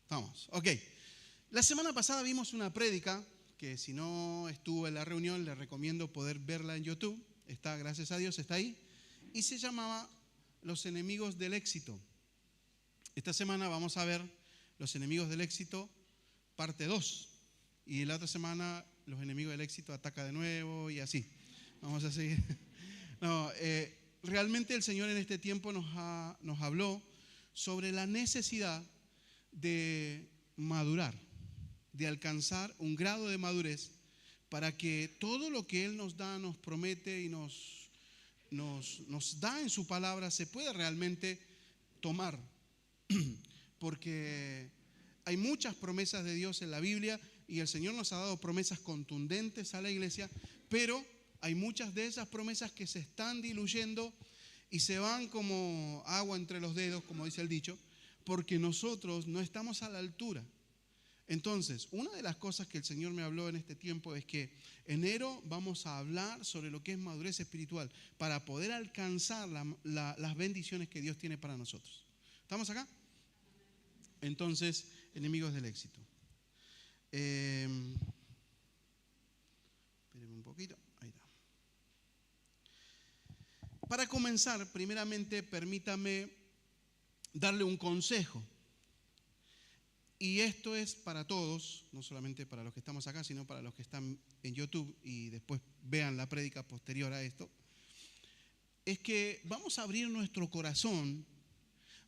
Estamos. Ok. La semana pasada vimos una prédica que si no estuvo en la reunión le recomiendo poder verla en YouTube. Está, gracias a Dios, está ahí. Y se llamaba Los enemigos del éxito. Esta semana vamos a ver Los enemigos del éxito, parte 2. Y la otra semana Los enemigos del éxito ataca de nuevo y así. Vamos a seguir. No, realmente el Señor en este tiempo nos habló sobre la necesidad de madurar, de alcanzar un grado de madurez para que todo lo que Él nos da, nos promete y nos da en su palabra se pueda realmente tomar. Porque hay muchas promesas de Dios en la Biblia y el Señor nos ha dado promesas contundentes a la iglesia, pero hay muchas de esas promesas que se están diluyendo y se van como agua entre los dedos, como dice el dicho, porque nosotros no estamos a la altura. Entonces, una de las cosas que el Señor me habló en este tiempo es que enero vamos a hablar sobre lo que es madurez espiritual para poder alcanzar las bendiciones que Dios tiene para nosotros. ¿Estamos acá? Entonces, enemigos del éxito. Espérenme un poquito. Ahí está. Para comenzar, primeramente, permítame darle un consejo. Y esto es para todos, no solamente para los que estamos acá, sino para los que están en YouTube y después vean la prédica posterior a esto. Es que vamos a abrir nuestro corazón,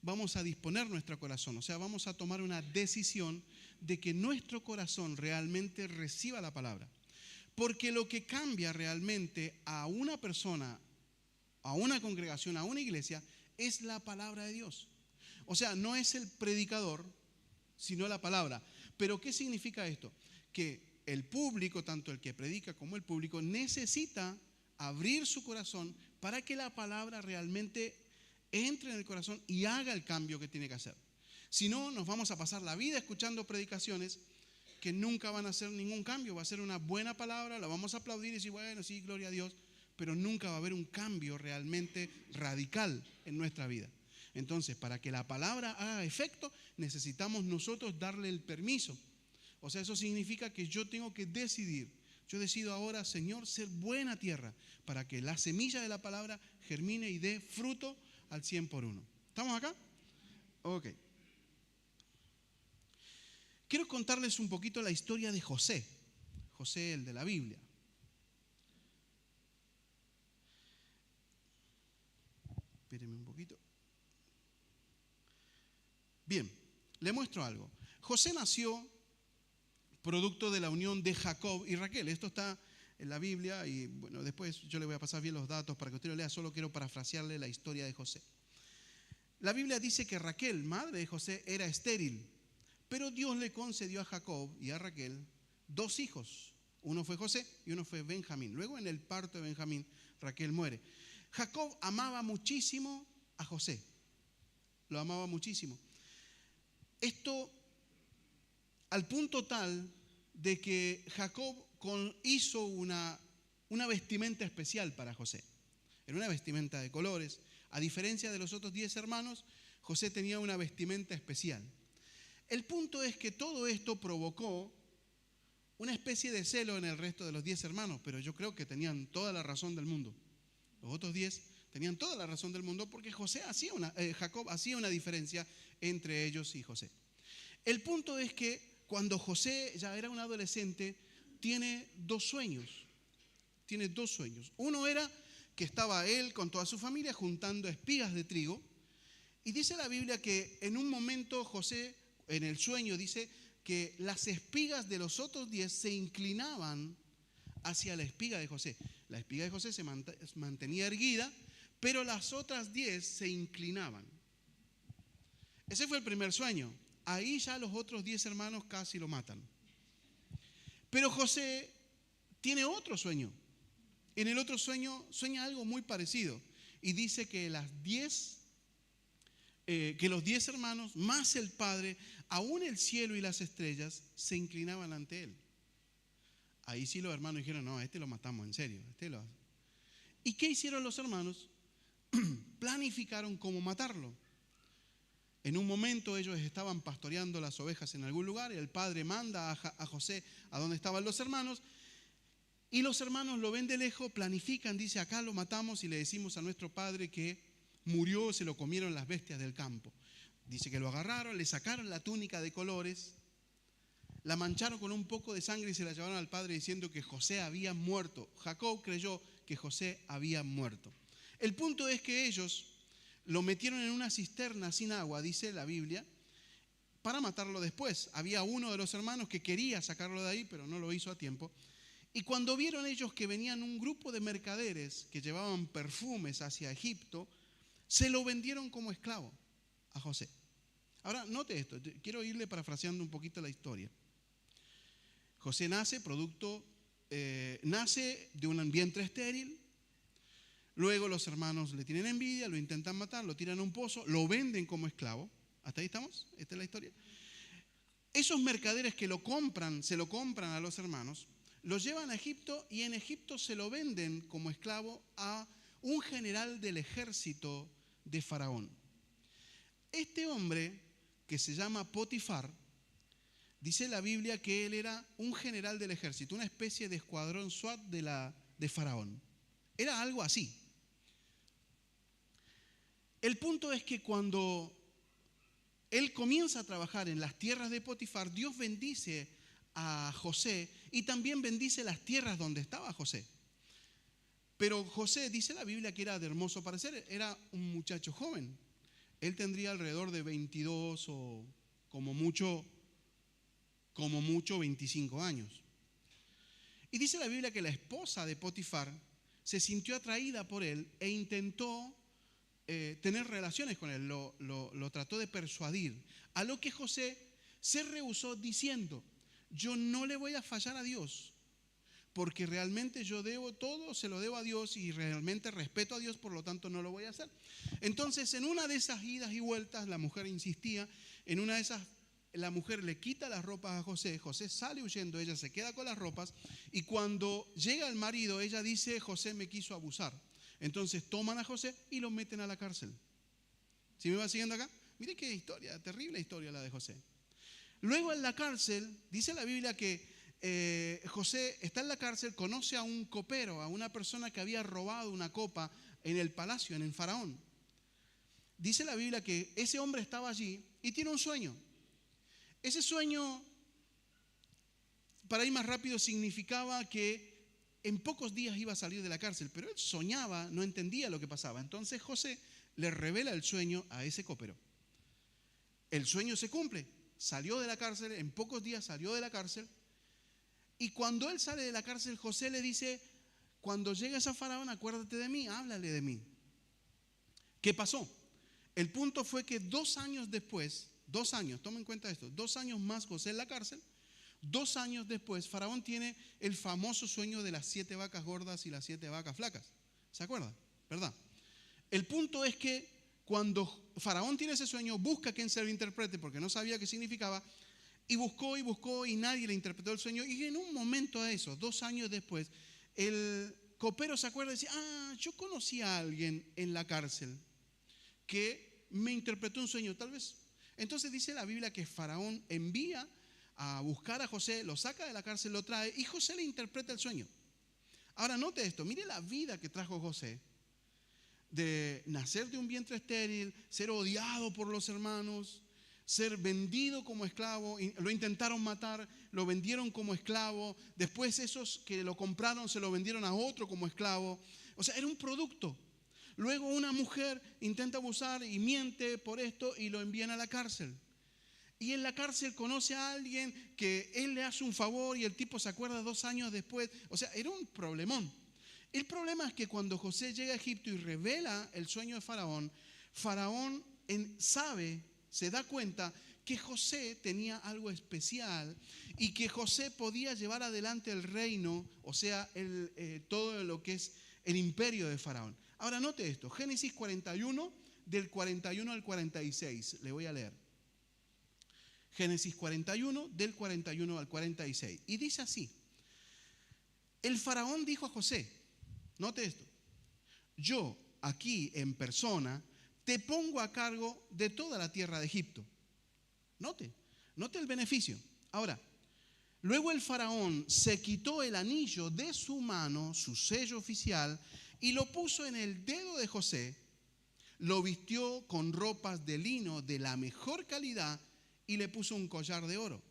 vamos a disponer nuestro corazón, o sea, vamos a tomar una decisión de que nuestro corazón realmente reciba la palabra. Porque lo que cambia realmente a una persona, a una congregación, a una iglesia, es la palabra de Dios. O sea, no es el predicador, sino la palabra. Pero ¿qué significa esto? Que el público, tanto el que predica como el público, necesita abrir su corazón para que la palabra realmente entre en el corazón y haga el cambio que tiene que hacer. Si no, nos vamos a pasar la vida escuchando predicaciones que nunca van a hacer ningún cambio. Va a ser una buena palabra, la vamos a aplaudir y decir, bueno, sí, gloria a Dios, pero nunca va a haber un cambio realmente radical en nuestra vida. Entonces, para que la palabra haga efecto, necesitamos nosotros darle el permiso. O sea, eso significa que yo tengo que decidir. Yo decido ahora, Señor, ser buena tierra para que la semilla de la palabra germine y dé fruto al 100 por 1. ¿Estamos acá? Ok. Quiero contarles un poquito la historia de José. José, el de la Biblia. Espérenme un poquito. Bien, le muestro algo. José nació producto de la unión de Jacob y Raquel. Esto está en la Biblia y bueno, después yo le voy a pasar bien los datos para que usted lo lea. Solo quiero parafrasearle la historia de José. La Biblia dice que Raquel, madre de José, era estéril, pero Dios le concedió a Jacob y a Raquel 2 hijos. Uno fue José y uno fue Benjamín. Luego en el parto de Benjamín, Raquel muere. Jacob amaba muchísimo a José. Lo amaba muchísimo. Esto al punto tal de que Jacob hizo una vestimenta especial para José. Era una vestimenta de colores. A diferencia de los otros 10 hermanos, José tenía una vestimenta especial. El punto es que todo esto provocó una especie de celo en el resto de los 10 hermanos, pero yo creo que tenían toda la razón del mundo. Los otros 10 tenían toda la razón del mundo porque Jacob hacía una diferencia entre ellos y José. El punto es que cuando José ya era un adolescente, tiene 2 sueños. Tiene 2 sueños. Uno era que estaba él con toda su familia juntando espigas de trigo. Y dice la Biblia que en un momento José, en el sueño, dice que las espigas de los otros 10 se inclinaban hacia la espiga de José. La espiga de José se mantenía erguida, pero las otras 10 se inclinaban. Ese fue el primer sueño. Ahí ya los otros 10 hermanos casi lo matan. Pero José tiene otro sueño. En el otro sueño sueña algo muy parecido. Y dice que los 10 hermanos, más el padre, aún el cielo y las estrellas, se inclinaban ante él. Ahí sí los hermanos dijeron, no, a este lo matamos en serio. ¿Y qué hicieron los hermanos? Planificaron cómo matarlo. En un momento ellos estaban pastoreando las ovejas en algún lugar y el padre manda a José a donde estaban los hermanos y los hermanos lo ven de lejos, planifican, dice acá lo matamos y le decimos a nuestro padre que murió, se lo comieron las bestias del campo. Dice que lo agarraron, le sacaron la túnica de colores, la mancharon con un poco de sangre y se la llevaron al padre diciendo que José había muerto. Jacob creyó que José había muerto. El punto es que ellos lo metieron en una cisterna sin agua, dice la Biblia, para matarlo después. Había uno de los hermanos que quería sacarlo de ahí, pero no lo hizo a tiempo. Y cuando vieron ellos que venían un grupo de mercaderes que llevaban perfumes hacia Egipto, se lo vendieron como esclavo a José. Ahora, note esto, quiero irle parafraseando un poquito la historia. José nace nace de un vientre estéril. Luego los hermanos le tienen envidia, lo intentan matar, lo tiran a un pozo, lo venden como esclavo. ¿Hasta ahí estamos? ¿Esta es la historia? Esos mercaderes que se lo compran a los hermanos, los llevan a Egipto y en Egipto se lo venden como esclavo a un general del ejército de Faraón. Este hombre, que se llama Potifar, dice la Biblia que él era un general del ejército, una especie de escuadrón SWAT de Faraón. Era algo así. El punto es que cuando él comienza a trabajar en las tierras de Potifar, Dios bendice a José y también bendice las tierras donde estaba José. Pero José, dice la Biblia que era de hermoso parecer, era un muchacho joven. Él tendría alrededor de 22 o como mucho 25 años. Y dice la Biblia que la esposa de Potifar se sintió atraída por él e intentó tener relaciones con él, lo trató de persuadir. A lo que José se rehusó diciendo: yo no le voy a fallar a Dios, porque realmente yo debo todo, se lo debo a Dios y realmente respeto a Dios, por lo tanto no lo voy a hacer. Entonces, en una de esas idas y vueltas, la mujer insistía, en una de esas la mujer le quita las ropas a José, José sale huyendo, ella se queda con las ropas y cuando llega el marido, ella dice: José me quiso abusar. Entonces toman a José y lo meten a la cárcel. ¿Sí me va siguiendo acá? Mire qué historia, terrible historia la de José. Luego en la cárcel, dice la Biblia que José está en la cárcel, conoce a un copero, a una persona que había robado una copa en el palacio, en el faraón. Dice la Biblia que ese hombre estaba allí y tiene un sueño. Ese sueño, para ir más rápido, significaba que en pocos días iba a salir de la cárcel, pero él soñaba, no entendía lo que pasaba. Entonces José le revela el sueño a ese copero. El sueño se cumple, salió de la cárcel, en pocos días salió de la cárcel, y cuando él sale de la cárcel, José le dice: cuando llegues a Faraón, acuérdate de mí, háblale de mí. ¿Qué pasó? El punto fue que 2 años después, 2 años, tomen en cuenta esto, 2 años más José en la cárcel, 2 años después, Faraón tiene el famoso sueño de las 7 vacas gordas y las 7 vacas flacas. ¿Se acuerdan? ¿Verdad? El punto es que cuando Faraón tiene ese sueño, busca quien se lo interprete porque no sabía qué significaba, y buscó y nadie le interpretó el sueño. Y en un momento a eso, 2 años después, el copero se acuerda y dice: yo conocí a alguien en la cárcel que me interpretó un sueño, tal vez. Entonces dice la Biblia que Faraón envía a buscar a José, lo saca de la cárcel, lo trae y José le interpreta el sueño. Ahora note esto, mire la vida que trajo José, de nacer de un vientre estéril, ser odiado por los hermanos, ser vendido como esclavo, lo intentaron matar, lo vendieron como esclavo, después esos que lo compraron se lo vendieron a otro como esclavo, o sea, era un producto. Luego una mujer intenta abusar y miente por esto y lo envían a la cárcel. Y en la cárcel conoce a alguien que él le hace un favor y el tipo se acuerda 2 años después. O sea, era un problemón. El problema es que cuando José llega a Egipto y revela el sueño de Faraón, Faraón se da cuenta que José tenía algo especial y que José podía llevar adelante el reino, o sea, todo lo que es el imperio de Faraón. Ahora note esto, Génesis 41, del 41 al 46, le voy a leer. Génesis 41, del 41 al 46. Y dice así: el faraón dijo a José, note esto: yo aquí en persona te pongo a cargo de toda la tierra de Egipto. Note el beneficio. Ahora, luego el faraón se quitó el anillo de su mano, su sello oficial, y lo puso en el dedo de José, lo vistió con ropas de lino de la mejor calidad y le puso un collar de oro.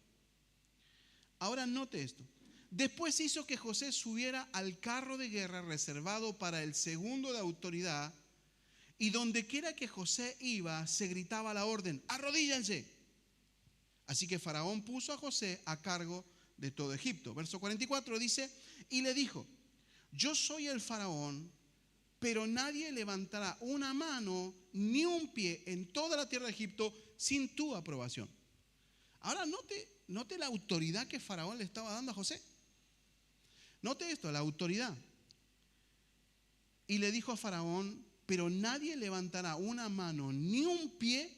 Ahora note esto. Después hizo que José subiera al carro de guerra reservado para el segundo de autoridad, y donde quiera que José iba, se gritaba la orden: arrodíllense. Así que Faraón puso a José a cargo de todo Egipto. Verso 44 dice: y le dijo: yo soy el Faraón, pero nadie levantará una mano ni un pie en toda la tierra de Egipto sin tu aprobación. Ahora note la autoridad que Faraón le estaba dando a José. Note esto, la autoridad. Y le dijo a Faraón: pero nadie levantará una mano ni un pie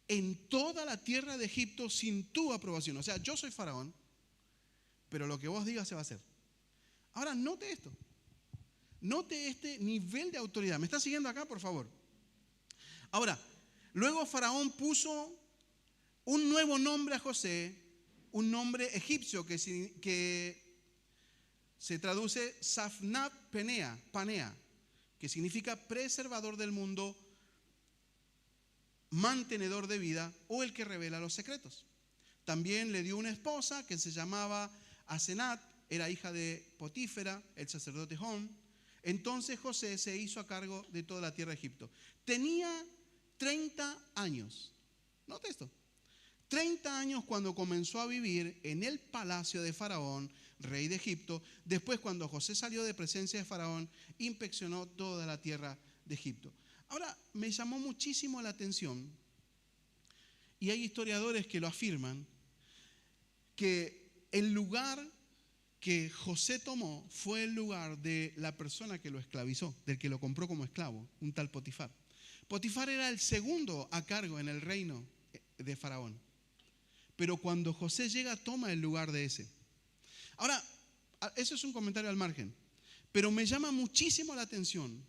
en toda la tierra de Egipto sin tu aprobación. O sea, yo soy Faraón, pero lo que vos digas se va a hacer. Ahora note esto. Note este nivel de autoridad. ¿Me está siguiendo acá, por favor? Ahora, luego Faraón puso un nuevo nombre a José, un nombre egipcio que se traduce Safnat Panea, que significa preservador del mundo, mantenedor de vida o el que revela los secretos. También le dio una esposa que se llamaba Asenat, era hija de Potífera, el sacerdote Hon. Entonces José se hizo a cargo de toda la tierra de Egipto. Tenía 30 años. Note esto. 30 años cuando comenzó a vivir en el palacio de Faraón, rey de Egipto. Después, cuando José salió de presencia de Faraón, inspeccionó toda la tierra de Egipto. Ahora, me llamó muchísimo la atención, y hay historiadores que lo afirman, que el lugar que José tomó fue el lugar de la persona que lo esclavizó, del que lo compró como esclavo, un tal Potifar. Potifar era el segundo a cargo en el reino de Faraón. Pero cuando José llega, toma el lugar de ese. Ahora, eso es un comentario al margen, pero me llama muchísimo la atención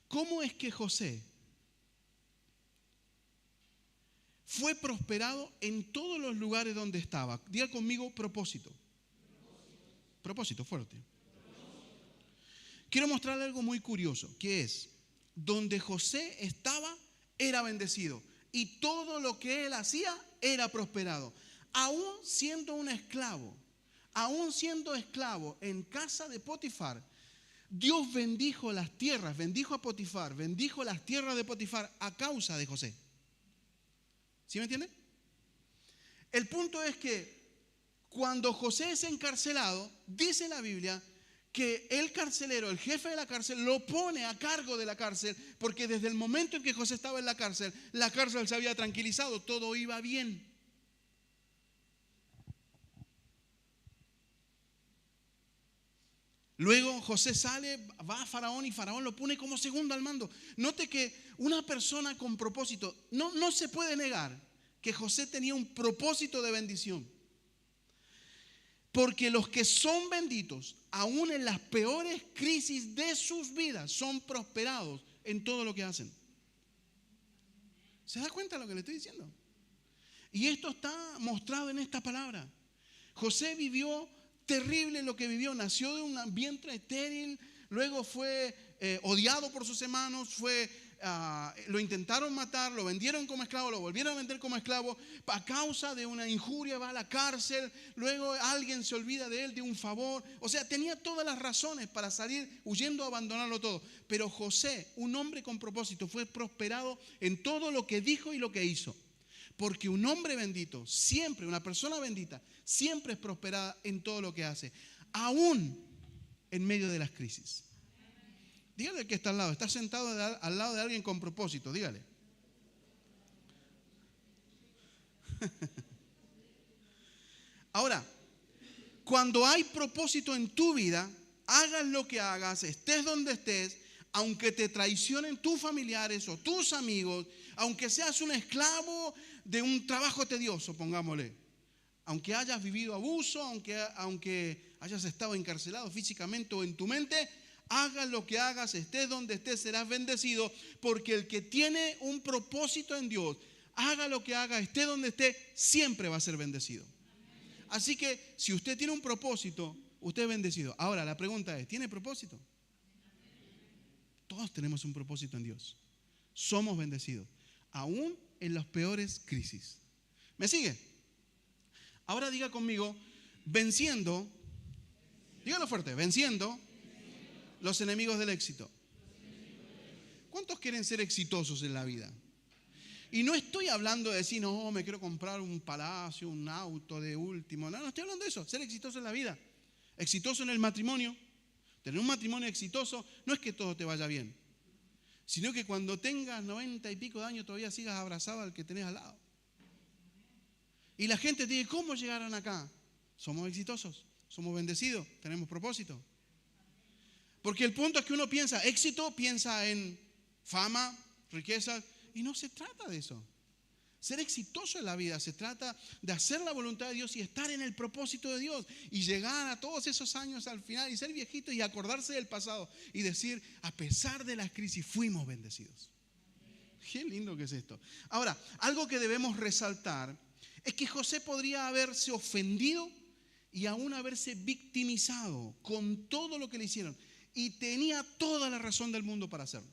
cómo es que José fue prosperado en todos los lugares donde estaba. Diga conmigo: propósito. Propósito fuerte. Quiero mostrarle algo muy curioso, que es, donde José estaba, era bendecido, y todo lo que él hacía era prosperado. Aún siendo un esclavo, aún siendo esclavo en casa de Potifar, Dios bendijo las tierras, bendijo a Potifar, bendijo las tierras de Potifar a causa de José. ¿Sí me entiende? El punto es que cuando José es encarcelado, dice la Biblia que el carcelero, el jefe de la cárcel, lo pone a cargo de la cárcel, porque desde el momento en que José estaba en la cárcel se había tranquilizado, todo iba bien. Luego José sale, va a Faraón, y Faraón lo pone como segundo al mando. Note que una persona con propósito, no se puede negar que José tenía un propósito de bendición. Porque los que son benditos, aún en las peores crisis de sus vidas, son prosperados en todo lo que hacen. ¿Se da cuenta de lo que le estoy diciendo? Y esto está mostrado en esta palabra. José vivió terrible lo que vivió. Nació de un vientre estéril, luego fue odiado por sus hermanos, lo intentaron matar, lo vendieron como esclavo, lo volvieron a vender como esclavo. A causa de una injuria va a la cárcel, luego alguien se olvida de él, de un favor. O sea, tenía todas las razones para salir huyendo, a abandonarlo todo. Pero José, un hombre con propósito, fue prosperado en todo lo que dijo y lo que hizo. Porque un hombre bendito, siempre, una persona bendita, siempre es prosperada en todo lo que hace, aún en medio de las crisis. Dígale que está al lado, está sentado al lado de alguien con propósito, dígale. Ahora, cuando hay propósito en tu vida, hagas lo que hagas, estés donde estés, aunque te traicionen tus familiares o tus amigos, aunque seas un esclavo de un trabajo tedioso, pongámosle, aunque hayas vivido abuso, aunque hayas estado encarcelado físicamente o en tu mente, hagas lo que hagas, estés donde estés, serás bendecido, porque el que tiene un propósito en Dios, haga lo que haga, esté donde esté, siempre va a ser bendecido. Así que si usted tiene un propósito, usted es bendecido. Ahora, la pregunta es, ¿tiene propósito? Todos tenemos un propósito en Dios. Somos bendecidos, aún en las peores crisis. ¿Me sigue? Ahora diga conmigo, venciendo, dígalo fuerte, venciendo los enemigos del éxito. ¿Cuántos quieren ser exitosos en la vida? Y no estoy hablando de decir, no, me quiero comprar un palacio, un auto de último. No, no estoy hablando de eso. Ser exitoso en la vida. Exitoso en el matrimonio. Tener un matrimonio exitoso no es que todo te vaya bien, sino que cuando tengas 90 y pico de años todavía sigas abrazado al que tenés al lado. Y la gente te dice, ¿cómo llegaron acá? Somos exitosos, somos bendecidos, tenemos propósito. Porque el punto es que uno piensa éxito, piensa en fama, riqueza, y no se trata de eso. Ser exitoso en la vida se trata de hacer la voluntad de Dios y estar en el propósito de Dios y llegar a todos esos años al final y ser viejito y acordarse del pasado y decir, a pesar de las crisis fuimos bendecidos. Qué lindo que es esto. Ahora, algo que debemos resaltar es que José podría haberse ofendido y aún haberse victimizado con todo lo que le hicieron, y tenía toda la razón del mundo para hacerlo.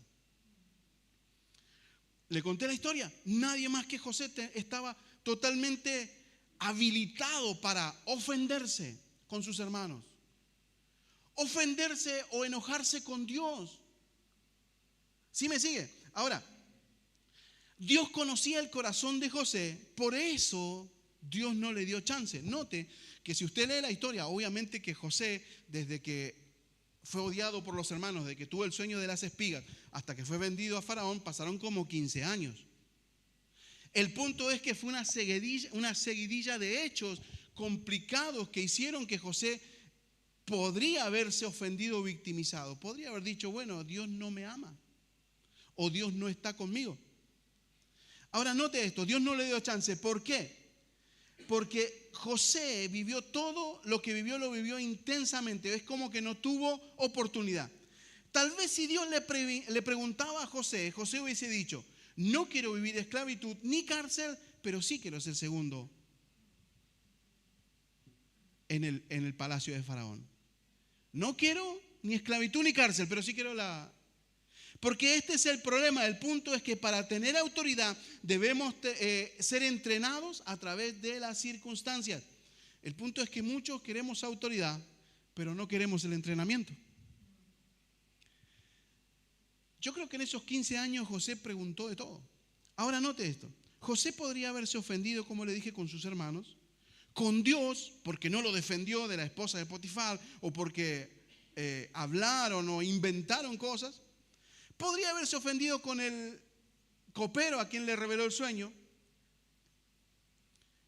Le conté la historia. Nadie más que José estaba totalmente habilitado para ofenderse con sus hermanos, ofenderse o enojarse con Dios. ¿Sí me sigue? Ahora, Dios conocía el corazón de José, por eso Dios no le dio chance. Note que si usted lee la historia, obviamente que José, desde que fue odiado por los hermanos, de que tuvo el sueño de las espigas hasta que fue vendido a Faraón, pasaron como 15 años. El punto es que fue una seguidilla de hechos complicados que hicieron que José podría haberse ofendido o victimizado. Podría haber dicho, bueno, Dios no me ama o Dios no está conmigo. Ahora note esto, Dios no le dio chance. ¿Por qué? Porque José vivió todo lo que vivió, lo vivió intensamente. Es como que no tuvo oportunidad. Tal vez si Dios le preguntaba a José, José hubiese dicho, no quiero vivir esclavitud ni cárcel, pero sí quiero ser segundo en el palacio de Faraón. No quiero ni esclavitud ni cárcel, pero sí quiero la... Porque este es el problema. El punto es que para tener autoridad debemos ser entrenados a través de las circunstancias. El punto es que muchos queremos autoridad, pero no queremos el entrenamiento. Yo creo que en esos 15 años José preguntó de todo. Ahora note esto. José podría haberse ofendido, como le dije, con sus hermanos, con Dios, porque no lo defendió de la esposa de Potifar, o porque hablaron o inventaron cosas. Podría haberse ofendido con el copero a quien le reveló el sueño,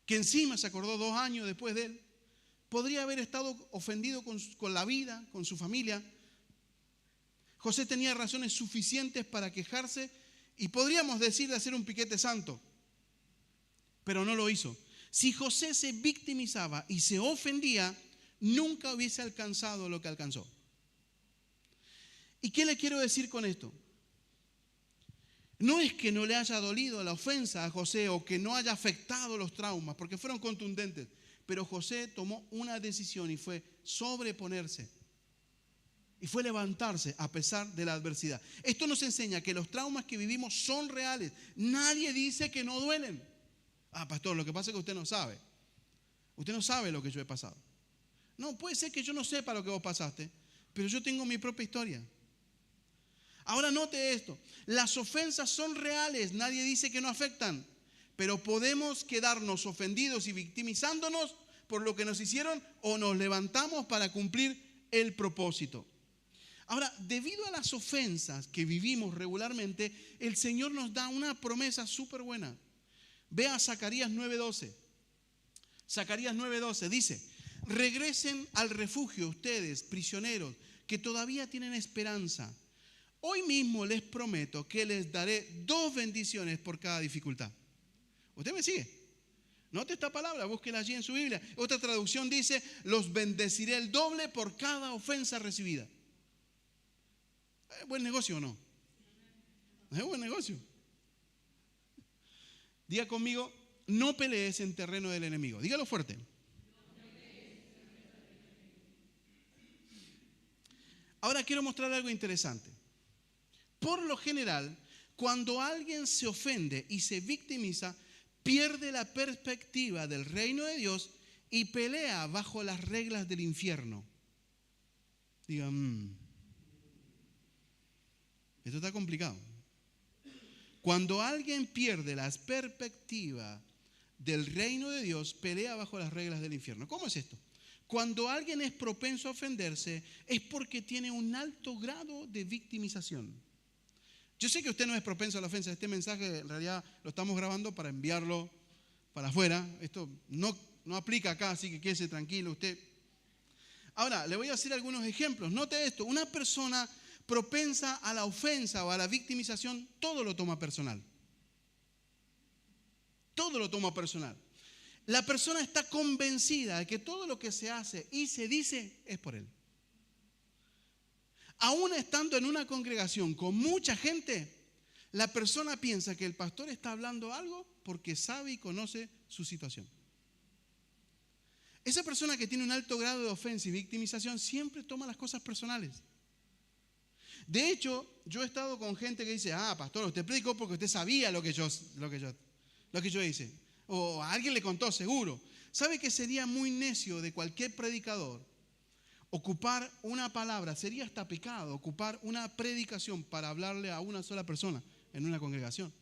que encima se acordó 2 años después de él. Podría haber estado ofendido con la vida, con su familia. José tenía razones suficientes para quejarse y podríamos decir de hacer un piquete santo, pero no lo hizo. Si José se victimizaba y se ofendía, nunca hubiese alcanzado lo que alcanzó. ¿Y qué le quiero decir con esto? No es que no le haya dolido la ofensa a José o que no haya afectado los traumas, porque fueron contundentes, pero José tomó una decisión y fue sobreponerse y fue levantarse a pesar de la adversidad. Esto nos enseña que los traumas que vivimos son reales. Nadie dice que no duelen. Ah, pastor, lo que pasa es que usted no sabe. Usted no sabe lo que yo he pasado. No, puede ser que yo no sepa lo que vos pasaste, pero yo tengo mi propia historia. Ahora note esto, las ofensas son reales, nadie dice que no afectan, pero podemos quedarnos ofendidos y victimizándonos por lo que nos hicieron o nos levantamos para cumplir el propósito. Ahora, debido a las ofensas que vivimos regularmente, el Señor nos da una promesa súper buena. Vea Zacarías 9:12. Zacarías 9:12 dice, regresen al refugio ustedes, prisioneros, que todavía tienen esperanza. Hoy mismo les prometo que les daré 2 bendiciones por cada dificultad. ¿Usted me sigue? Note esta palabra, búsquela allí en su Biblia. Otra traducción dice, los bendeciré el doble por cada ofensa recibida. ¿Es buen negocio o no? Es buen negocio. Diga conmigo, no pelees en terreno del enemigo. Dígalo fuerte. Ahora quiero mostrar algo interesante. Por lo general, cuando alguien se ofende y se victimiza, pierde la perspectiva del reino de Dios y pelea bajo las reglas del infierno. Digan, esto está complicado. Cuando alguien pierde la perspectiva del reino de Dios, pelea bajo las reglas del infierno. ¿Cómo es esto? Cuando alguien es propenso a ofenderse, es porque tiene un alto grado de victimización. Yo sé que usted no es propenso a la ofensa. Este mensaje en realidad lo estamos grabando para enviarlo para afuera. Esto no aplica acá, así que quédese tranquilo usted. Ahora, le voy a hacer algunos ejemplos. Note esto, una persona propensa a la ofensa o a la victimización, todo lo toma personal. Todo lo toma personal. La persona está convencida de que todo lo que se hace y se dice es por él. Aún estando en una congregación con mucha gente, la persona piensa que el pastor está hablando algo porque sabe y conoce su situación. Esa persona que tiene un alto grado de ofensa y victimización siempre toma las cosas personales. De hecho, yo he estado con gente que dice, pastor, usted predicó porque usted sabía lo que yo hice. O a alguien le contó, seguro. ¿Sabe que sería muy necio de cualquier predicador ocupar una palabra? Sería hasta pecado ocupar una predicación para hablarle a una sola persona en una congregación.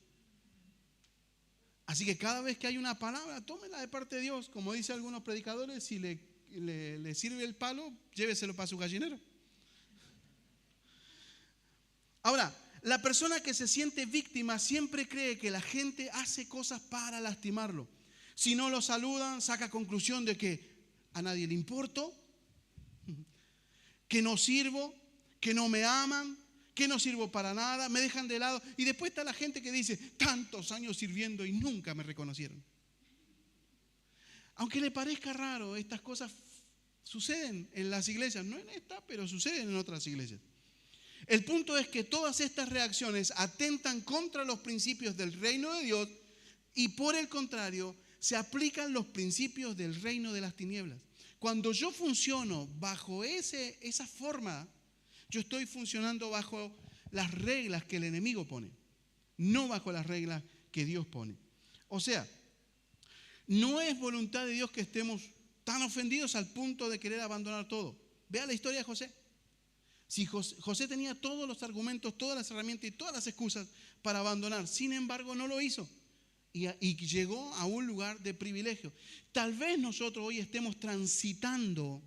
Así que cada vez que hay una palabra, tómela de parte de Dios. Como dicen algunos predicadores, si le sirve el palo, lléveselo para su gallinero. Ahora, la persona que se siente víctima siempre cree que la gente hace cosas para lastimarlo. Si no lo saludan, saca conclusión de que a nadie le importo, que no sirvo, que no me aman, que no sirvo para nada, me dejan de lado. Y después está la gente que dice, tantos años sirviendo y nunca me reconocieron. Aunque le parezca raro, estas cosas suceden en las iglesias. No en esta, pero suceden en otras iglesias. El punto es que todas estas reacciones atentan contra los principios del reino de Dios y por el contrario se aplican los principios del reino de las tinieblas. Cuando yo funciono bajo esa forma, yo estoy funcionando bajo las reglas que el enemigo pone, no bajo las reglas que Dios pone. O sea, no es voluntad de Dios que estemos tan ofendidos al punto de querer abandonar todo. Vea la historia de José. Si José tenía todos los argumentos, todas las herramientas y todas las excusas para abandonar, sin embargo no lo hizo y llegó a un lugar de privilegio. Tal vez nosotros hoy estemos transitando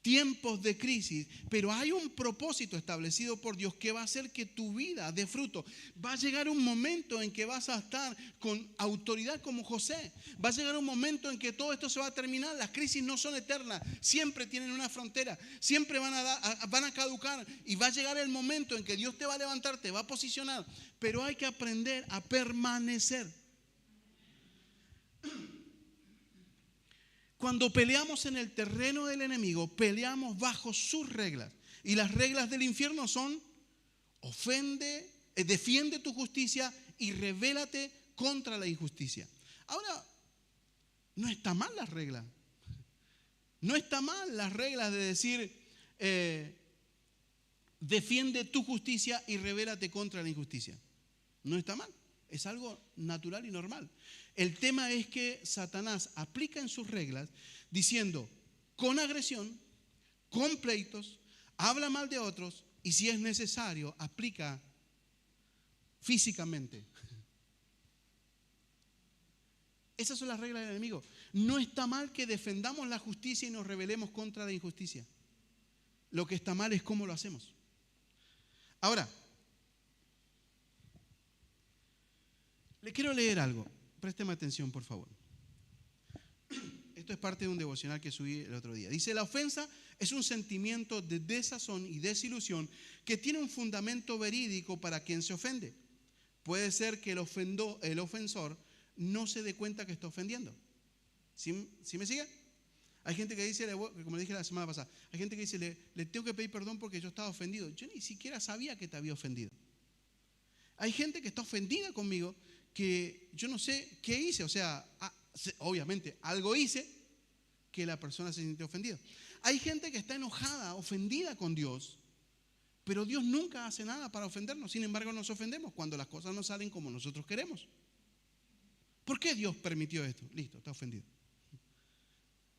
tiempos de crisis, pero hay un propósito establecido por Dios que va a hacer que tu vida dé fruto. Va a llegar un momento en que vas a estar con autoridad como José. Va a llegar un momento en que todo esto se va a terminar. Las crisis no son eternas, siempre tienen una frontera, siempre van a caducar y va a llegar el momento en que Dios te va a levantar, te va a posicionar, pero hay que aprender a permanecer. Cuando peleamos en el terreno del enemigo, peleamos bajo sus reglas. Y las reglas del infierno son: defiende tu justicia y rebélate contra la injusticia. Ahora, no está mal las reglas. No está mal las reglas de decir, defiende tu justicia y rebélate contra la injusticia. No está mal. Es algo natural y normal. El tema es que Satanás aplica en sus reglas diciendo, con agresión, con pleitos, habla mal de otros y si es necesario, aplica físicamente. Esas son las reglas del enemigo. No está mal que defendamos la justicia y nos rebelemos contra la injusticia. Lo que está mal es cómo lo hacemos. Ahora, le quiero leer algo. Présteme atención, por favor. Esto es parte de un devocional que subí el otro día. Dice, la ofensa es un sentimiento de desazón y desilusión que tiene un fundamento verídico para quien se ofende. Puede ser que el ofensor no se dé cuenta que está ofendiendo. ¿Sí me sigue? Hay gente que dice, como le dije la semana pasada, hay gente que dice, le tengo que pedir perdón porque yo estaba ofendido. Yo ni siquiera sabía que te había ofendido. Hay gente que está ofendida conmigo que yo no sé qué hice. O sea, obviamente algo hice que la persona se sintió ofendida. Hay gente que está enojada, ofendida con Dios, pero Dios nunca hace nada para ofendernos. Sin embargo, nos ofendemos cuando las cosas no salen como nosotros queremos. ¿Por qué Dios permitió esto? Listo, está ofendido.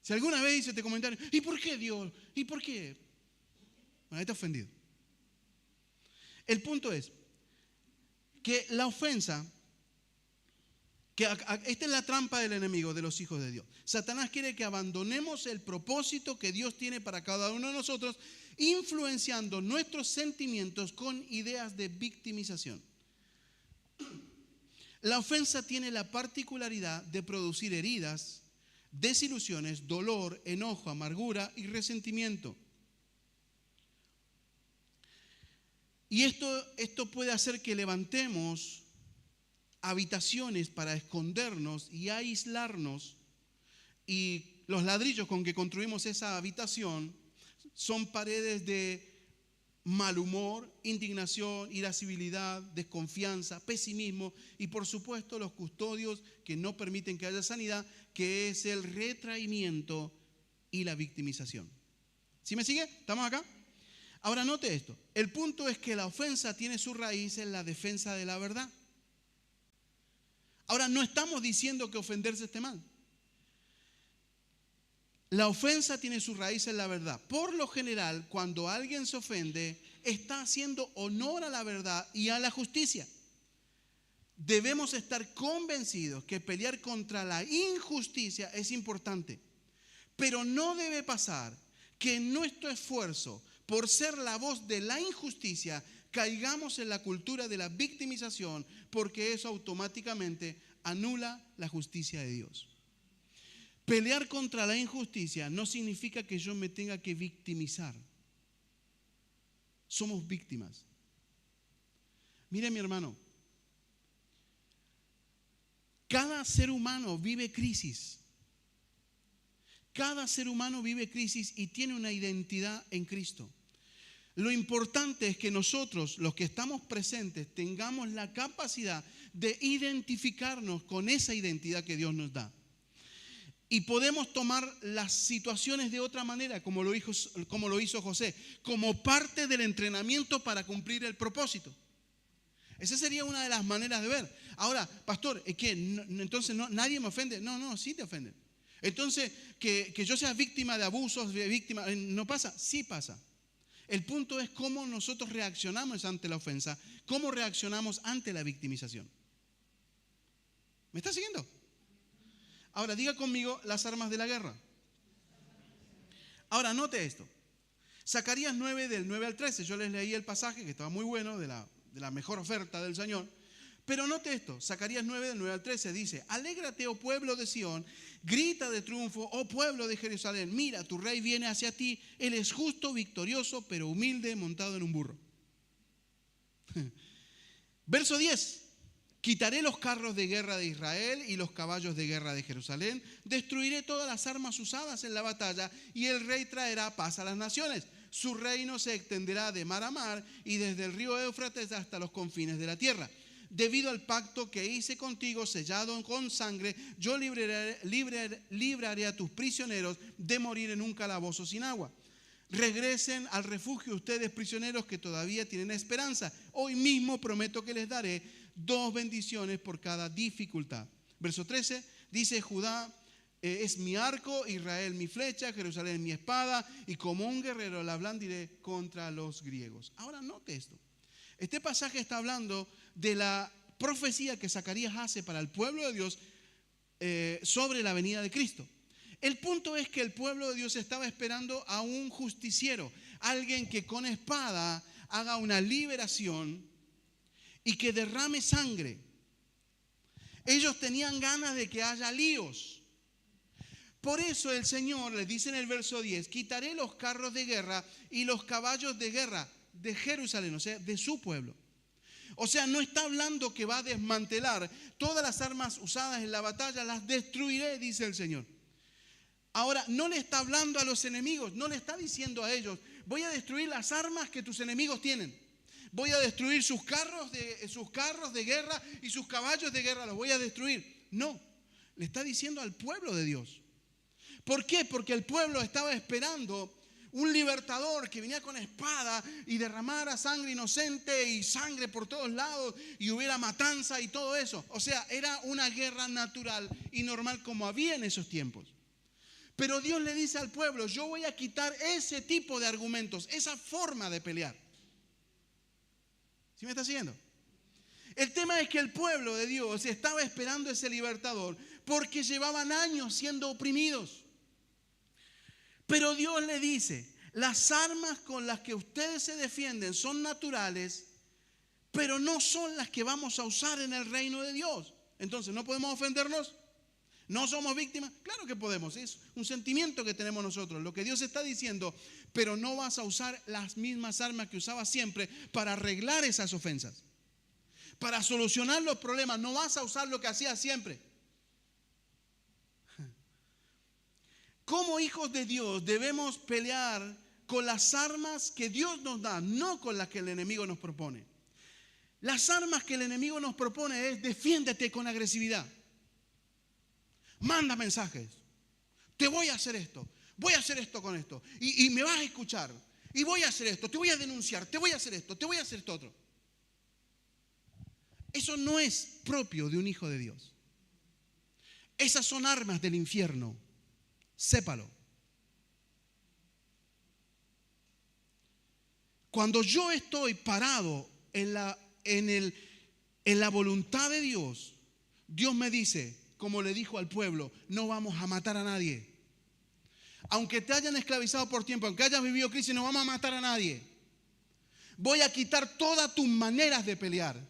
Si alguna vez hice este comentario, ¿y por qué Dios? ¿Y por qué? Bueno, está ofendido. El punto es que la ofensa, esta es la trampa del enemigo de los hijos de Dios. Satanás quiere que abandonemos el propósito que Dios tiene para cada uno de nosotros, influenciando nuestros sentimientos con ideas de victimización. La ofensa tiene la particularidad de producir heridas, desilusiones, dolor, enojo, amargura y resentimiento. Y esto puede hacer que levantemos habitaciones para escondernos y aislarnos, y los ladrillos con que construimos esa habitación son paredes de mal humor, indignación, irascibilidad, desconfianza, pesimismo y por supuesto los custodios que no permiten que haya sanidad, que es el retraimiento y la victimización. ¿Sí me sigue? ¿Estamos acá? Ahora note esto. El punto es que la ofensa tiene su raíz en la defensa de la verdad. Ahora, no estamos diciendo que ofenderse esté mal. La ofensa tiene su raíz en la verdad. Por lo general, cuando alguien se ofende, está haciendo honor a la verdad y a la justicia. Debemos estar convencidos que pelear contra la injusticia es importante, pero no debe pasar que en nuestro esfuerzo por ser la voz de la injusticia caigamos en la cultura de la victimización, porque eso automáticamente anula la justicia de Dios. Pelear contra la injusticia no significa que yo me tenga que victimizar. Somos víctimas. Mire, mi hermano, cada ser humano vive crisis. Cada ser humano vive crisis y tiene una identidad en Cristo. Lo importante es que nosotros, los que estamos presentes, tengamos la capacidad de identificarnos con esa identidad que Dios nos da. Y podemos tomar las situaciones de otra manera, como lo hizo José, como parte del entrenamiento para cumplir el propósito. Esa sería una de las maneras de ver. Ahora, pastor, ¿qué? Entonces nadie me ofende. No, sí te ofenden. Entonces, que yo sea víctima de abusos, ¿no pasa? Sí pasa. El punto es cómo nosotros reaccionamos ante la ofensa, cómo reaccionamos ante la victimización. ¿Me está siguiendo? Ahora, diga conmigo las armas de la guerra. Ahora, note esto. Zacarías 9, del 9 al 13. Yo les leí el pasaje que estaba muy bueno, de la mejor oferta del Señor. Pero note esto. Zacarías 9, del 9 al 13 dice: alégrate, oh pueblo de Sión, grita de triunfo, oh pueblo de Jerusalén. Mira, tu rey viene hacia ti. Él es justo, victorioso, pero humilde, montado en un burro. Verso 10. Quitaré los carros de guerra de Israel y los caballos de guerra de Jerusalén. Destruiré todas las armas usadas en la batalla y el rey traerá paz a las naciones. Su reino se extenderá de mar a mar y desde el río Éufrates hasta los confines de la tierra. Debido al pacto que hice contigo, sellado con sangre, yo libraré a tus prisioneros de morir en un calabozo sin agua. Regresen al refugio ustedes, prisioneros que todavía tienen esperanza. Hoy mismo prometo que les daré 2 bendiciones por cada dificultad. Verso 13 dice: Judá es mi arco, Israel mi flecha, Jerusalén mi espada, y como un guerrero la blandiré contra los griegos. Ahora note esto. Este pasaje está hablando de la profecía que Zacarías hace para el pueblo de Dios sobre la venida de Cristo. El punto es que el pueblo de Dios estaba esperando a un justiciero, alguien que con espada haga una liberación y que derrame sangre. Ellos tenían ganas de que haya líos. Por eso el Señor les dice en el verso 10: quitaré los carros de guerra y los caballos de guerra de Jerusalén, o sea, de su pueblo. O sea, no está hablando que va a desmantelar todas las armas usadas en la batalla, las destruiré, dice el Señor. Ahora, no le está hablando a los enemigos, no le está diciendo a ellos, voy a destruir las armas que tus enemigos tienen. Voy a destruir sus carros de guerra y sus caballos de guerra, los voy a destruir. No, le está diciendo al pueblo de Dios. ¿Por qué? Porque el pueblo estaba esperando un libertador que venía con espada y derramara sangre inocente y sangre por todos lados y hubiera matanza y todo eso. O sea, era una guerra natural y normal como había en esos tiempos. Pero Dios le dice al pueblo, yo voy a quitar ese tipo de argumentos, esa forma de pelear. ¿Sí me está siguiendo? El tema es que el pueblo de Dios estaba esperando ese libertador porque llevaban años siendo oprimidos. Pero Dios le dice, las armas con las que ustedes se defienden son naturales, pero no son las que vamos a usar en el reino de Dios. Entonces, ¿no podemos ofendernos? ¿No somos víctimas? Claro que podemos, es un sentimiento que tenemos nosotros. Lo que Dios está diciendo, pero no vas a usar las mismas armas que usabas siempre para arreglar esas ofensas. Para solucionar los problemas, no vas a usar lo que hacías siempre. Como hijos de Dios debemos pelear con las armas que Dios nos da, no con las que el enemigo nos propone. Las armas que el enemigo nos propone es defiéndete con agresividad. Manda mensajes. Te voy a hacer esto. Voy a hacer esto con esto. Y me vas a escuchar. Y voy a hacer esto. Te voy a denunciar. Te voy a hacer esto. Te voy a hacer esto otro. Eso no es propio de un hijo de Dios. Esas son armas del infierno. Sépalo. Cuando yo estoy parado en la voluntad de Dios, Dios me dice, como le dijo al pueblo, no vamos a matar a nadie. Aunque te hayan esclavizado por tiempo, aunque hayas vivido crisis, no vamos a matar a nadie. Voy a quitar todas tus maneras de pelear.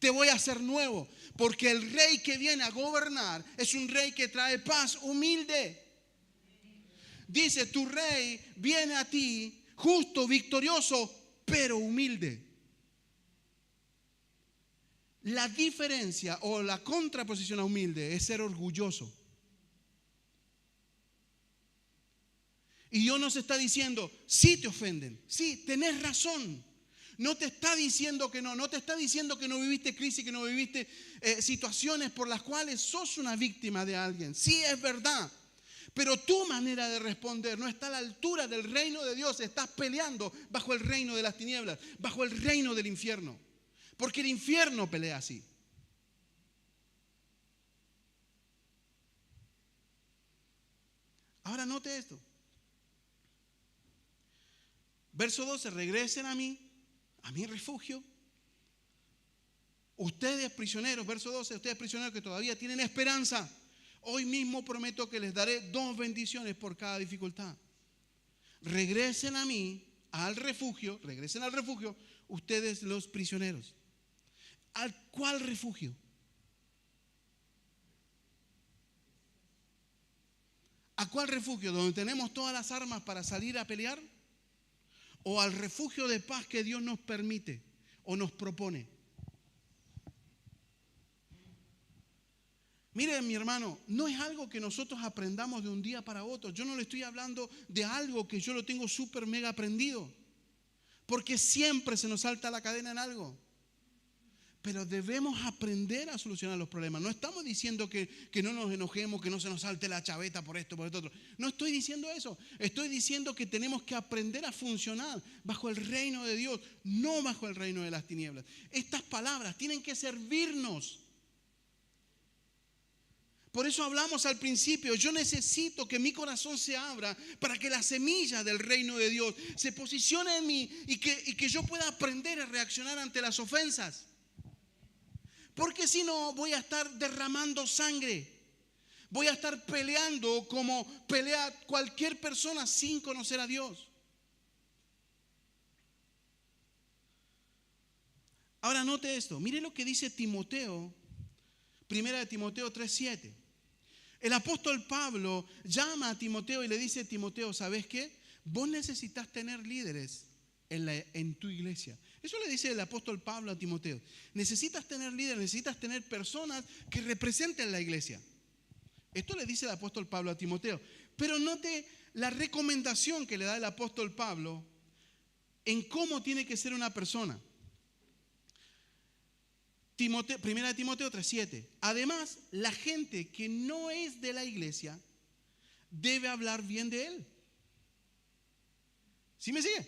Te voy a hacer nuevo, porque el rey que viene a gobernar es un rey que trae paz, humilde. Dice, tu rey viene a ti justo, victorioso, pero humilde. La diferencia o la contraposición a humilde es ser orgulloso. Y Dios nos está diciendo, sí te ofenden, sí, tenés razón. No te está diciendo que no te está diciendo que no viviste crisis, que no viviste situaciones por las cuales sos una víctima de alguien. Sí, es verdad. Pero tu manera de responder no está a la altura del reino de Dios. Estás peleando bajo el reino de las tinieblas, bajo el reino del infierno. Porque el infierno pelea así. Ahora note esto. Verso 12, regresen a mi refugio. Ustedes prisioneros, verso 12, ustedes prisioneros que todavía tienen esperanza. Hoy mismo prometo que les daré 2 bendiciones por cada dificultad. Regresen a mí, regresen al refugio, ustedes los prisioneros. ¿Al cuál refugio? ¿A cuál refugio? ¿Donde tenemos todas las armas para salir a pelear? ¿O al refugio de paz que Dios nos permite o nos propone? Miren, mi hermano, no es algo que nosotros aprendamos de un día para otro. Yo no le estoy hablando de algo que yo lo tengo súper mega aprendido. Porque siempre se nos salta la cadena en algo. Pero debemos aprender a solucionar los problemas. No estamos diciendo que no nos enojemos, que no se nos salte la chaveta por esto, por esto otro. No estoy diciendo eso. Estoy diciendo que tenemos que aprender a funcionar bajo el reino de Dios, no bajo el reino de las tinieblas. Estas palabras tienen que servirnos. Por eso hablamos al principio, yo necesito que mi corazón se abra para que la semilla del reino de Dios se posicione en mí y que yo pueda aprender a reaccionar ante las ofensas. Porque si no, voy a estar derramando sangre. Voy a estar peleando como pelea cualquier persona sin conocer a Dios. Ahora note esto, mire lo que dice Timoteo, 1 Timoteo 3:7. El apóstol Pablo llama a Timoteo y le dice a Timoteo, ¿sabes qué? Vos necesitas tener líderes en tu iglesia. Eso le dice el apóstol Pablo a Timoteo. Necesitas tener líderes, necesitas tener personas que representen la iglesia. Esto le dice el apóstol Pablo a Timoteo. Pero note la recomendación que le da el apóstol Pablo en cómo tiene que ser una persona. Primera de Timoteo 3:7. Además, la gente que no es de la iglesia debe hablar bien de él. ¿Sí me sigue?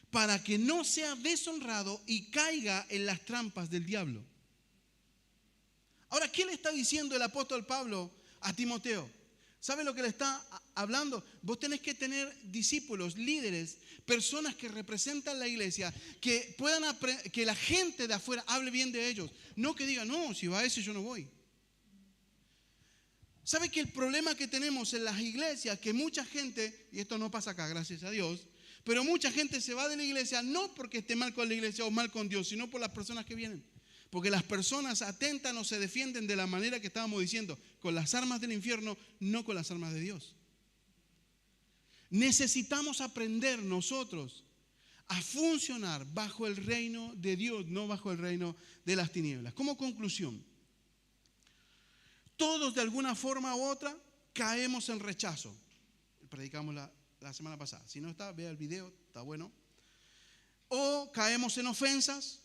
Para que no sea deshonrado y caiga en las trampas del diablo. Ahora, ¿qué le está diciendo el apóstol Pablo a Timoteo? ¿Sabe lo que le está hablando? Vos tenés que tener discípulos, líderes, personas que representan la iglesia, que puedan que la gente de afuera hable bien de ellos. No que diga, no, si va ese yo no voy. ¿Sabe que el problema que tenemos en las iglesias, que mucha gente, y esto no pasa acá, gracias a Dios, pero mucha gente se va de la iglesia no porque esté mal con la iglesia o mal con Dios, sino por las personas que vienen? Porque las personas atentan o se defienden de la manera que estábamos diciendo, con las armas del infierno, no con las armas de Dios. Necesitamos aprender nosotros a funcionar bajo el reino de Dios, no bajo el reino de las tinieblas. Como conclusión, todos de alguna forma u otra caemos en rechazo. Predicamos la semana pasada. Si no está, vea el video, está bueno. O caemos en ofensas,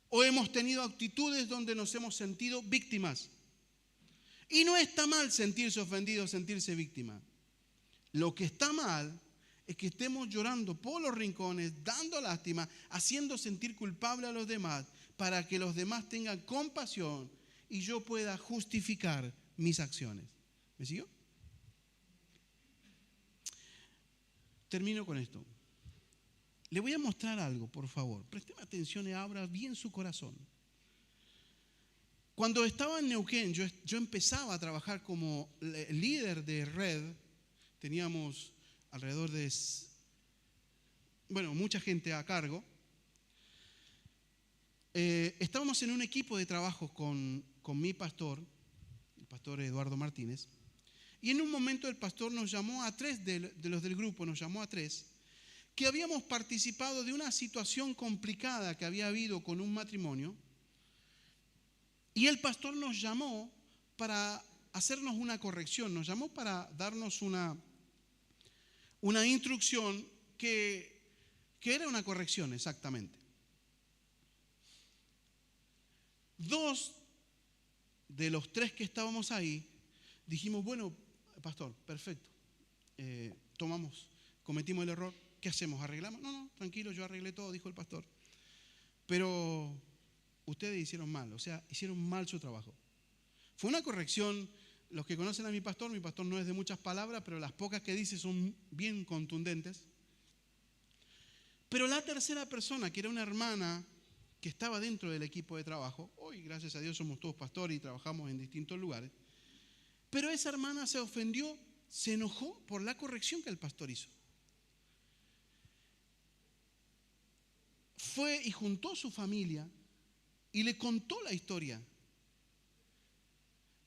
o hemos tenido actitudes donde nos hemos sentido víctimas. Y no está mal sentirse ofendido, sentirse víctima. Lo que está mal es que estemos llorando por los rincones, dando lástima, haciendo sentir culpable a los demás, para que los demás tengan compasión y yo pueda justificar mis acciones. ¿Me siguió? Termino con esto. Le voy a mostrar algo, por favor. Présteme atención y abra bien su corazón. Cuando estaba en Neuquén, yo empezaba a trabajar como líder de red. Teníamos alrededor de, mucha gente a cargo. Estábamos en un equipo de trabajo con mi pastor, el pastor Eduardo Martínez. Y en un momento el pastor nos llamó a 3 de los del grupo, nos llamó a 3, que habíamos participado de una situación complicada que había habido con un matrimonio, y el pastor nos llamó para hacernos una corrección, nos llamó para darnos una instrucción que era una corrección exactamente. 2 de los 3 que estábamos ahí dijimos, bueno, pastor, perfecto, cometimos el error. ¿Qué hacemos? ¿Arreglamos? No, tranquilo, yo arreglé todo, dijo el pastor. Pero ustedes hicieron mal, hicieron mal su trabajo. Fue una corrección. Los que conocen a mi pastor no es de muchas palabras, pero las pocas que dice son bien contundentes. Pero la tercera persona, que era una hermana que estaba dentro del equipo de trabajo, hoy gracias a Dios somos todos pastores y trabajamos en distintos lugares, pero esa hermana se ofendió, se enojó por la corrección que el pastor hizo. Fue y juntó a su familia y le contó la historia.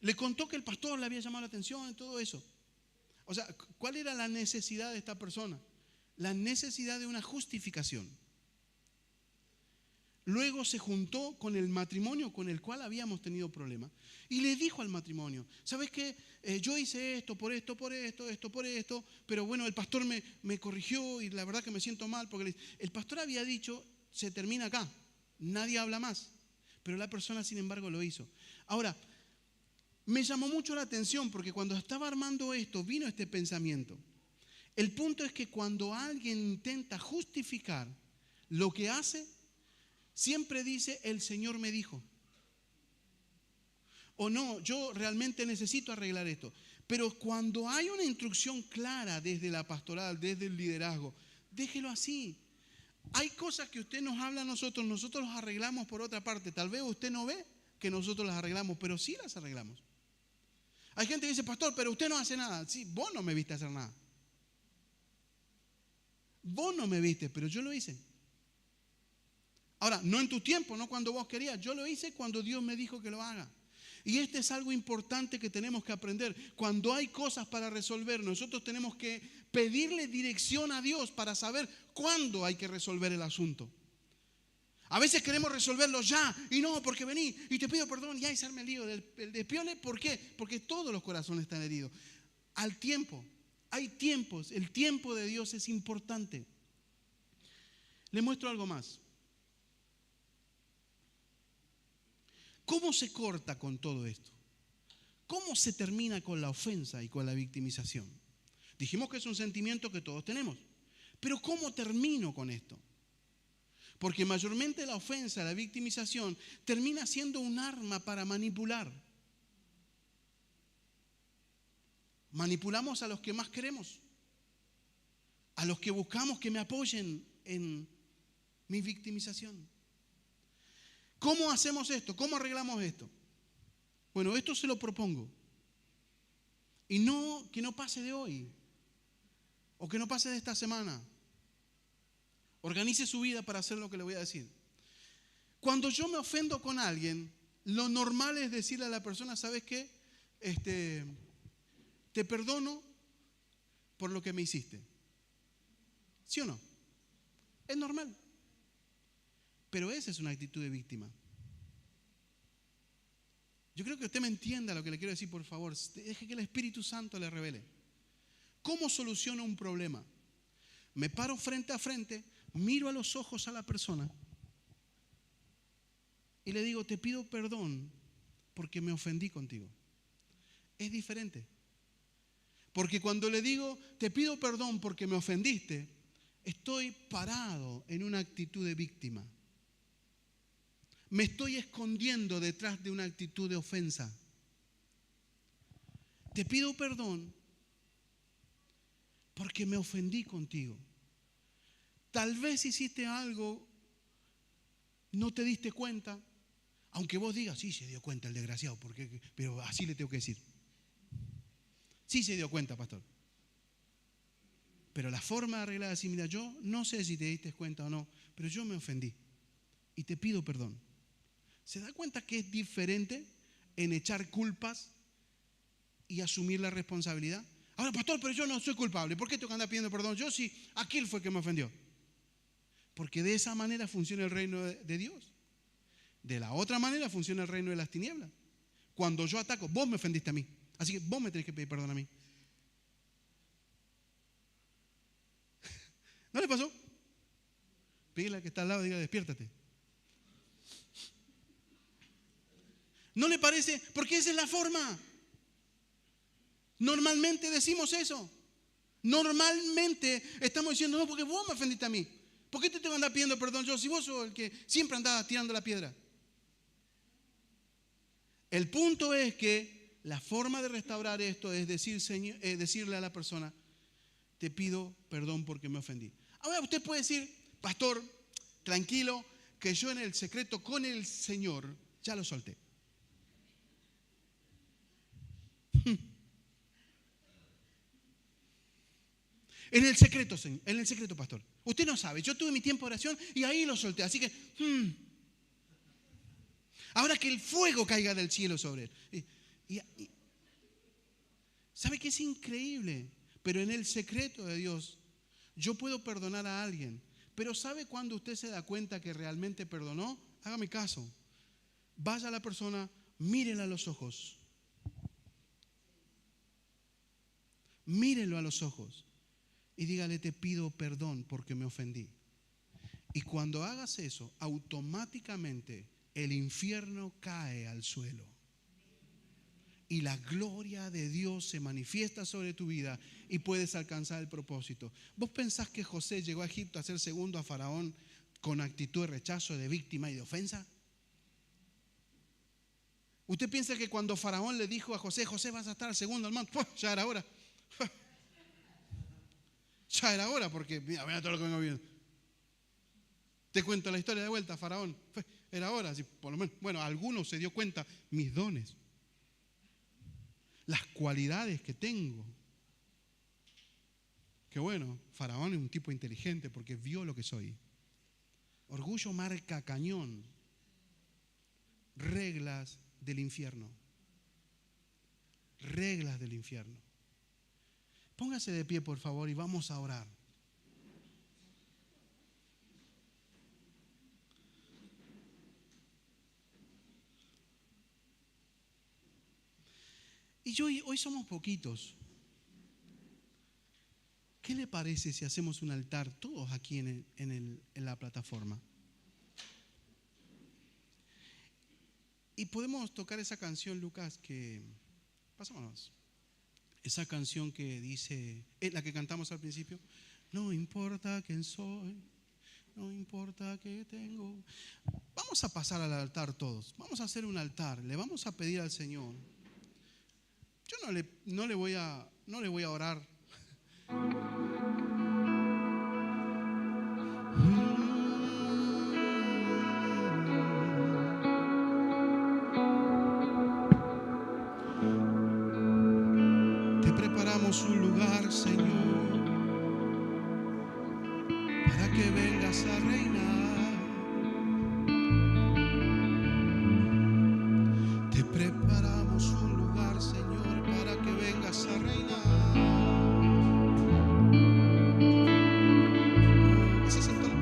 Le contó que el pastor le había llamado la atención y todo eso. O sea, ¿cuál era la necesidad de esta persona? La necesidad de una justificación. Luego se juntó con el matrimonio con el cual habíamos tenido problemas y le dijo al matrimonio, ¿sabes qué? Yo hice esto, por esto, pero bueno, el pastor me corrigió y la verdad que me siento mal porque el pastor había dicho, se termina acá, nadie habla más, pero la persona sin embargo lo hizo. Ahora, me llamó mucho la atención porque cuando estaba armando esto vino este pensamiento. El punto es que cuando alguien intenta justificar lo que hace, siempre dice, el Señor me dijo. O no, yo realmente necesito arreglar esto. Pero cuando hay una instrucción clara desde la pastoral, desde el liderazgo, déjelo así. Hay cosas que usted nos habla a nosotros las arreglamos por otra parte. Tal vez usted no ve que nosotros las arreglamos, pero sí las arreglamos. Hay gente que dice, pastor, pero usted no hace nada. Sí, vos no me viste hacer nada. Vos no me viste, pero yo lo hice. Ahora, no en tu tiempo, no cuando vos querías. Yo lo hice cuando Dios me dijo que lo haga. Y este es algo importante que tenemos que aprender. Cuando hay cosas para resolver, nosotros tenemos que pedirle dirección a Dios para saber cuándo hay que resolver el asunto. A veces queremos resolverlo ya, y no, porque vení, y te pido perdón, y ahí se arma el lío del despiole. ¿Por qué? Porque todos los corazones están heridos. Al tiempo, hay tiempos, el tiempo de Dios es importante. Les muestro algo más. ¿Cómo se corta con todo esto? ¿Cómo se termina con la ofensa y con la victimización? Dijimos que es un sentimiento que todos tenemos. Pero ¿cómo termino con esto? Porque mayormente la ofensa, la victimización, termina siendo un arma para manipular. Manipulamos a los que más queremos, a los que buscamos que me apoyen en mi victimización. ¿Cómo hacemos esto? ¿Cómo arreglamos esto? Bueno, esto se lo propongo. Y no que no pase de hoy, o que no pase de esta semana. Organice su vida para hacer lo que le voy a decir. Cuando yo me ofendo con alguien, lo normal es decirle a la persona, ¿sabes qué? Te perdono por lo que me hiciste. ¿Sí o no? Es normal. Pero esa es una actitud de víctima. Yo creo que usted me entienda lo que le quiero decir, por favor. Deje que el Espíritu Santo le revele. ¿Cómo soluciono un problema? Me paro frente a frente, miro a los ojos a la persona y le digo, te pido perdón porque me ofendí contigo. Es diferente. Porque cuando le digo, te pido perdón porque me ofendiste, estoy parado en una actitud de víctima. Me estoy escondiendo detrás de una actitud de ofensa. Te pido perdón porque me ofendí contigo. Tal vez hiciste algo, no te diste cuenta, aunque vos digas, sí se dio cuenta el desgraciado, pero así le tengo que decir. Sí se dio cuenta, pastor. Pero la forma de arreglar es así, mira, yo no sé si te diste cuenta o no, pero yo me ofendí y te pido perdón. ¿Se da cuenta que es diferente en echar culpas y asumir la responsabilidad? Ahora, pastor, pero yo no soy culpable. ¿Por qué tengo que andar pidiendo perdón? Yo sí, aquel fue el que me ofendió. Porque de esa manera funciona el reino de Dios. De la otra manera funciona el reino de las tinieblas. Cuando yo ataco, vos me ofendiste a mí. Así que vos me tenés que pedir perdón a mí. ¿No le pasó? Pídele al que está al lado y diga, despiértate. ¿No le parece? Porque esa es la forma. Normalmente decimos eso. Normalmente estamos diciendo, no, porque vos me ofendiste a mí. ¿Por qué te tengo que andar pidiendo perdón yo si vos sos el que siempre andaba tirando la piedra? El punto es que la forma de restaurar esto es decirle a la persona, te pido perdón porque me ofendí. Ahora usted puede decir, pastor, tranquilo, que yo en el secreto con el Señor ya lo solté. En el secreto, pastor. Usted no sabe, yo tuve mi tiempo de oración y ahí lo solté. Así que, ahora que el fuego caiga del cielo sobre él. ¿Sabe qué es increíble? Pero en el secreto de Dios, yo puedo perdonar a alguien. Pero ¿sabe cuándo usted se da cuenta que realmente perdonó? Hágame caso. Vaya a la persona, mírela a los ojos. Mírelo a los ojos. Y dígale, te pido perdón porque me ofendí. Y cuando hagas eso, automáticamente el infierno cae al suelo. Y la gloria de Dios se manifiesta sobre tu vida y puedes alcanzar el propósito. ¿Vos pensás que José llegó a Egipto a ser segundo a Faraón con actitud de rechazo, de víctima y de ofensa? ¿Usted piensa que cuando Faraón le dijo a José, José vas a estar segundo al mando? Ya era hora. Ya era hora porque mira todo lo que vengo viendo. Te cuento la historia de vuelta, Faraón. Era hora, si por lo menos, bueno, algunos se dio cuenta, mis dones, las cualidades que tengo. Que bueno, Faraón es un tipo inteligente porque vio lo que soy. Orgullo marca cañón. Reglas del infierno. Reglas del infierno. Póngase de pie, por favor, y vamos a orar. Y hoy somos poquitos. ¿Qué le parece si hacemos un altar todos aquí en la plataforma? Y podemos tocar esa canción, Lucas, que... Pasámonos. Esa canción que dice, es la que cantamos al principio. No importa quién soy, no importa qué tengo. Vamos a pasar al altar todos. Vamos a hacer un altar. Le vamos a pedir al Señor. Yo no le voy a orar. Te preparamos un lugar, Señor, para que vengas a reinar. Te preparamos un lugar, Señor, para que vengas a reinar. ¿Ese es el tono?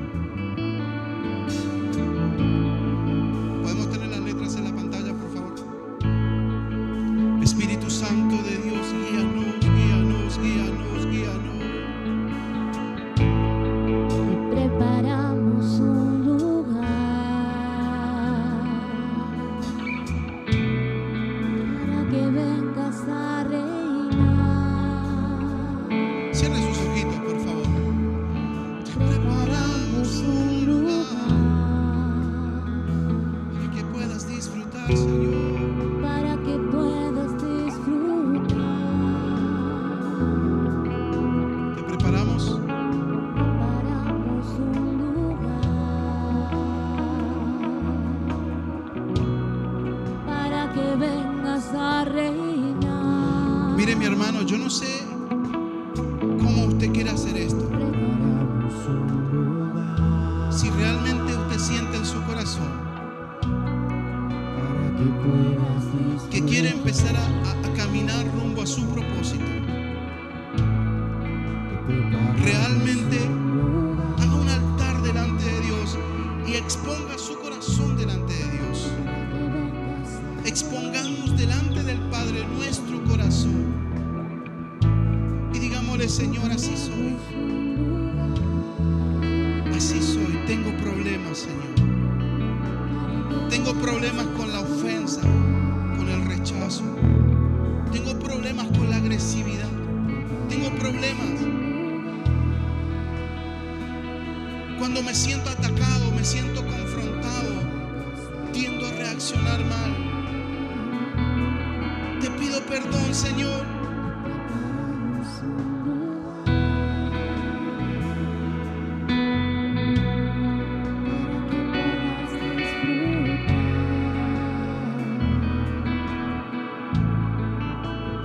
¿Podemos tener las letras en la pantalla, por favor? Espíritu Santo de Dios, guíanos, guíanos, guíanos, guíanos. Preparamos un lugar para que vengas a reinar. Cierre sus ojitos, por favor. Te preparamos un lugar para que puedas disfrutar, Señor. Para que puedas disfrutar. Te preparamos Preparamos un lugar para que vengas a reinar. Mire, mi hermano, yo no sé cómo usted quiere hacer esto. Preparamos un lugar Si realmente usted siente en su corazón para que puedas disfrutar. que quiere empezar a caminar rumbo a su propósito, realmente haga un altar delante de Dios y exponga su corazón delante de Dios. Expongamos delante del Padre nuestro corazón y digámosle: Señor, así soy. Así soy. Tengo problemas, Señor. Tengo problemas con la ofensa, con el rechazo. Tengo problemas con la agresividad. Tengo problemas cuando me siento atacado, me siento confrontado, tiendo a reaccionar mal. Te pido perdón, Señor.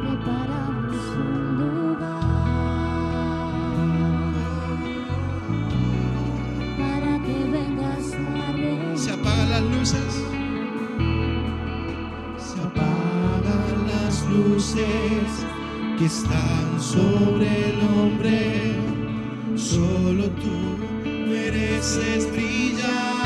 Preparamos un lugar para que vengas a reinar. Se apagan las luces. Se apagan las luces que están sobre el hombre. Solo tú mereces brillar.